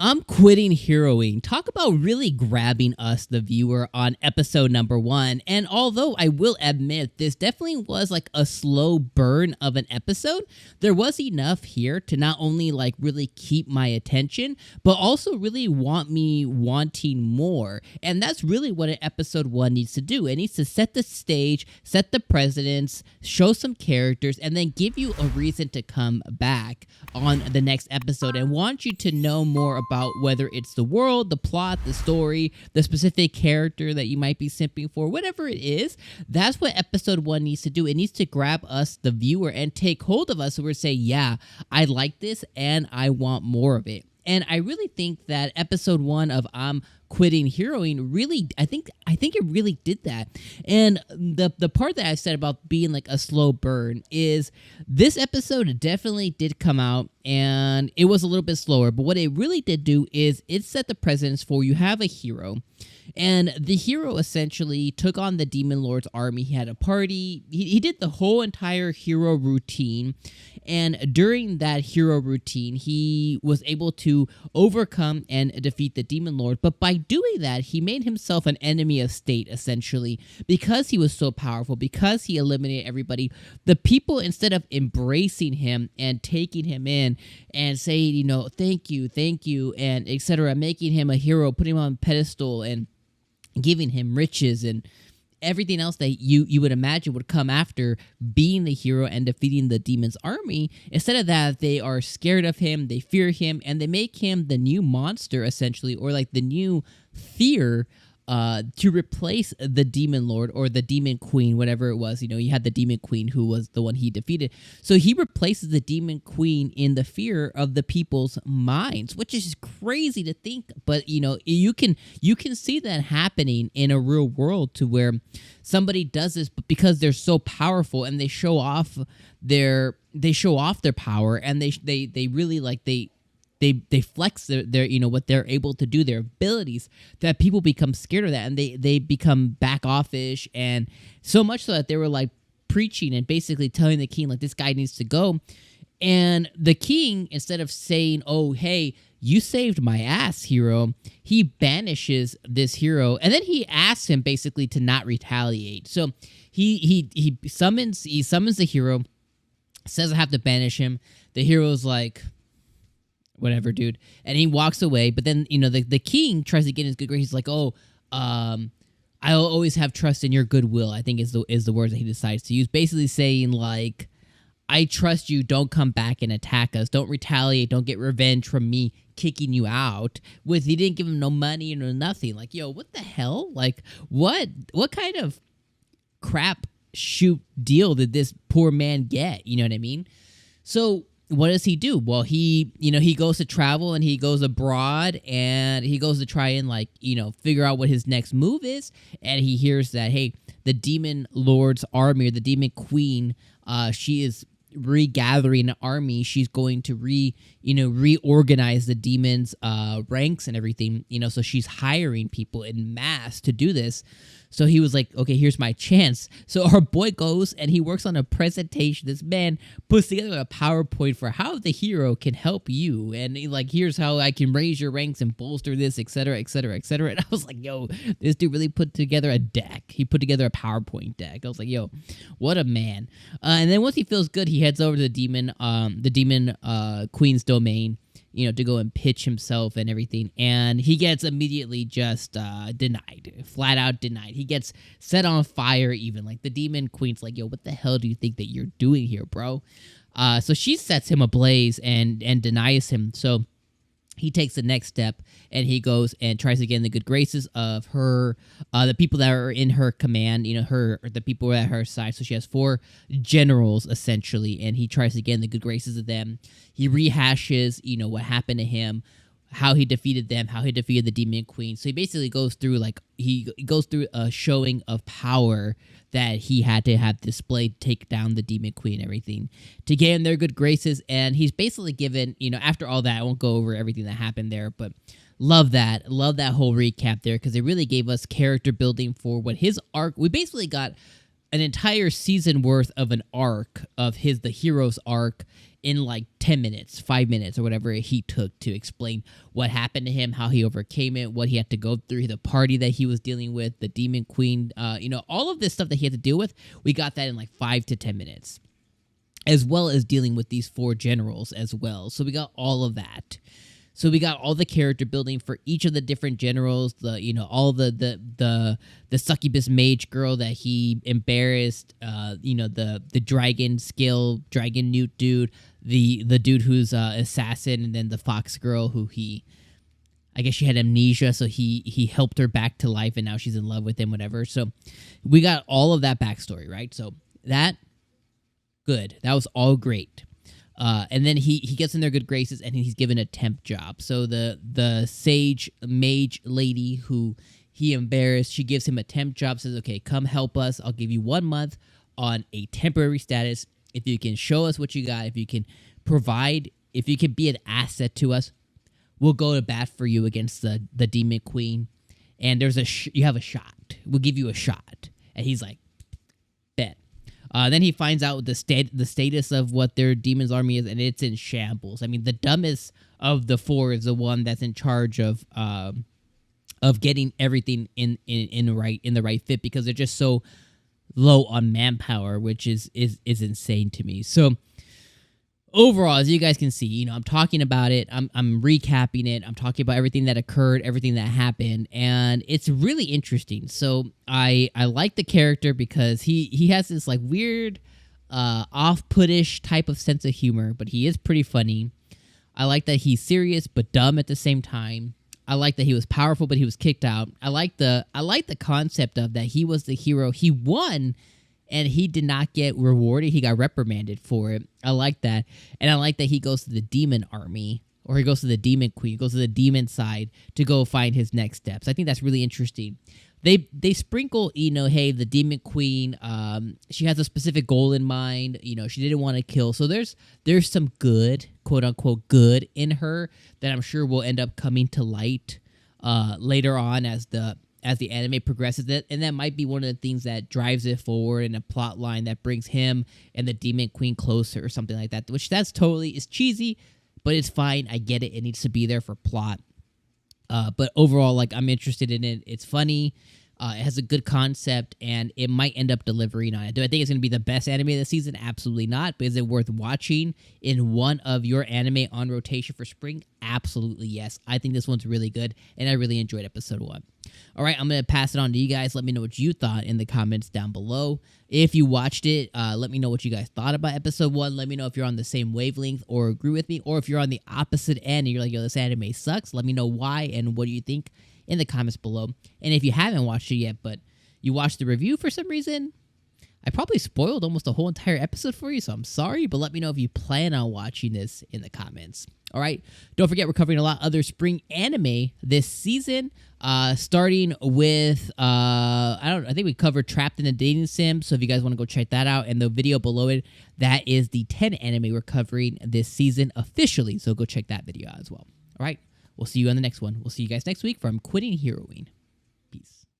I'm quitting heroing. Talk about really grabbing us, the viewer, on episode number 1. And although I will admit this definitely was like a slow burn of an episode, there was enough here to not only like really keep my attention, but also really want me wanting more. And that's really what an episode 1 needs to do. It needs to set the stage, set the precedents, show some characters, and then give you a reason to come back on the next episode and want you to know more about whether it's the world, the plot, the story, the specific character that you might be simping for, whatever it is. That's what episode 1 needs to do. It needs to grab us, the viewer, and take hold of us, so we're saying, yeah, I like this and I want more of it. And I really think that episode 1 of I'm Quitting Heroing really, I think it really did that. And the part that I said about being like a slow burn is this episode definitely did come out and it was a little bit slower, but what it really did do is it set the precedence for you have a hero. And the hero essentially took on the Demon Lord's army. He had a party. He did the whole entire hero routine. And during that hero routine, he was able to overcome and defeat the Demon Lord. But by doing that, he made himself an enemy of state, essentially. Because he was so powerful, because he eliminated everybody, the people, instead of embracing him and taking him in and saying, you know, thank you, and etc., making him a hero, putting him on a pedestal, and giving him riches and everything else that you would imagine would come after being the hero and defeating the demon's army. Instead of that, they are scared of him, they fear him, and they make him the new monster, essentially, or like the new fear to replace the Demon Lord or the Demon Queen, whatever it was. You know, you had the Demon Queen who was the one he defeated. So he replaces the Demon Queen in the fear of the people's minds, which is crazy to think. But, you know, you can see that happening in a real world, to where somebody does this, but because they're so powerful and they show off their power, and they really like they flex their you know what they're able to do, their abilities, that people become scared of that, and they become back offish, and so much so that they were like preaching and basically telling the king like, this guy needs to go. And the king, instead of saying, oh hey, you saved my ass, hero, he banishes this hero, and then he asks him basically to not retaliate. So he summons the hero, says I have to banish him. The hero's like, whatever, dude, and he walks away. But then, you know, the king tries to get in his good grace. He's like, oh, I'll always have trust in your goodwill, I think is the words that he decides to use, basically saying like, I trust you, don't come back and attack us, don't retaliate, don't get revenge from me kicking you out. He didn't give him no money or nothing. Like, yo, what the hell? Like, what kind of crap shoot deal did this poor man get? You know what I mean? So what does he do? Well, he goes to travel, and he goes abroad, and he goes to try and like, you know, figure out what his next move is. And he hears that, hey, the Demon Lord's army, or the Demon Queen, she is regathering an army. She's going to reorganize the demons' ranks and everything, you know, so she's hiring people in mass to do this. So he was like, okay, here's my chance. So our boy goes and he works on a presentation. This man puts together a PowerPoint for how the hero can help you. And he, like, here's how I can raise your ranks and bolster this, etc., etc., etc. And I was like, yo, this dude really put together a deck. He put together a PowerPoint deck. I was like, yo, what a man. And then once he feels good, he heads over to the demon Queen's domain, you know, to go and pitch himself and everything. And he gets immediately just denied, flat out denied. He gets set on fire even. Like, the Demon Queen's like, yo, what the hell do you think that you're doing here, bro? So she sets him ablaze and denies him. So he takes the next step, and he goes and tries to get in the good graces of her, the people that are in her command, you know, the people at her side. So she has 4 generals, essentially, and he tries to get in the good graces of them. He rehashes, you know, what happened to him, how he defeated them, how he defeated the Demon Queen. So he basically goes through, like, he goes through a showing of power that he had to have displayed to take down the Demon Queen and everything, to get in their good graces. And he's basically given, you know, after all that, I won't go over everything that happened there, but love that whole recap there, because it really gave us character building for what his arc. We basically got an entire season worth of an arc of the hero's arc in like 10 minutes, 5 minutes, or whatever he took to explain what happened to him, how he overcame it, what he had to go through, the party that he was dealing with, the demon queen, all of this stuff that he had to deal with. We got that in like 5 to 10 minutes, as well as dealing with these 4 generals as well. So we got all of that. So we got all the character building for each of the different generals, all the succubus mage girl that he embarrassed, the dragon newt dude, the dude who's assassin, and then the fox girl who I guess she had amnesia, so he helped her back to life, and now she's in love with him, whatever. So we got all of that backstory, right? So that, good. That was all great. And then he gets in their good graces, and he's given a temp job. So the sage mage lady who he embarrassed, she gives him a temp job, says, okay, come help us. I'll give you 1 month on a temporary status. If you can show us what you got, if you can provide, if you can be an asset to us, we'll go to bat for you against the demon queen. And there's you have a shot. We'll give you a shot. And he's like, bet. Then he finds out the status of what their demon's army is, and it's in shambles. I mean, the dumbest of the 4 is the one that's in charge of getting everything in the right fit, because they're just so low on manpower, which is insane to me. So overall, as you guys can see, I'm talking about it. I'm recapping it. I'm talking about everything that occurred, everything that happened, and it's really interesting. So I like the character because he has this like weird, off-put-ish type of sense of humor, but he is pretty funny. I like that he's serious but dumb at the same time. I like that he was powerful, but he was kicked out. I like the concept of that he was the hero. He won, and he did not get rewarded. He got reprimanded for it. I like that. And I like that he goes to the demon army, or he goes to the demon queen, goes to the demon side to go find his next steps. I think that's really interesting. They sprinkle, hey, the demon queen, she has a specific goal in mind. She didn't want to kill. So there's some good, quote unquote, good in her that I'm sure will end up coming to light later on as the anime progresses. And that might be one of the things that drives it forward in a plot line that brings him and the demon queen closer or something like that, which that's totally is cheesy, but it's fine. I get it. It needs to be there for plot. But overall, like, I'm interested in it. It's funny. It has a good concept, and it might end up delivering on it. Do I think it's going to be the best anime of the season? Absolutely not. But is it worth watching in one of your anime on rotation for spring? Absolutely yes. I think this one's really good, and I really enjoyed episode 1. All right, I'm going to pass it on to you guys. Let me know what you thought in the comments down below. If you watched it, let me know what you guys thought about episode 1. Let me know if you're on the same wavelength or agree with me, or if you're on the opposite end and you're like, yo, this anime sucks. Let me know why and what do you think in the comments below. And if you haven't watched it yet, but you watched the review for some reason, I probably spoiled almost the whole entire episode for you, so I'm sorry, but let me know if you plan on watching this in the comments. All right, don't forget we're covering a lot of other spring anime this season, starting with, I think we covered Trapped in a Dating Sim, so if you guys want to go check that out, and the video below it, that is the 10 anime we're covering this season officially, so go check that video out as well. All right, we'll see you on the next one. We'll see you guys next week from Quitting Heroing. Peace.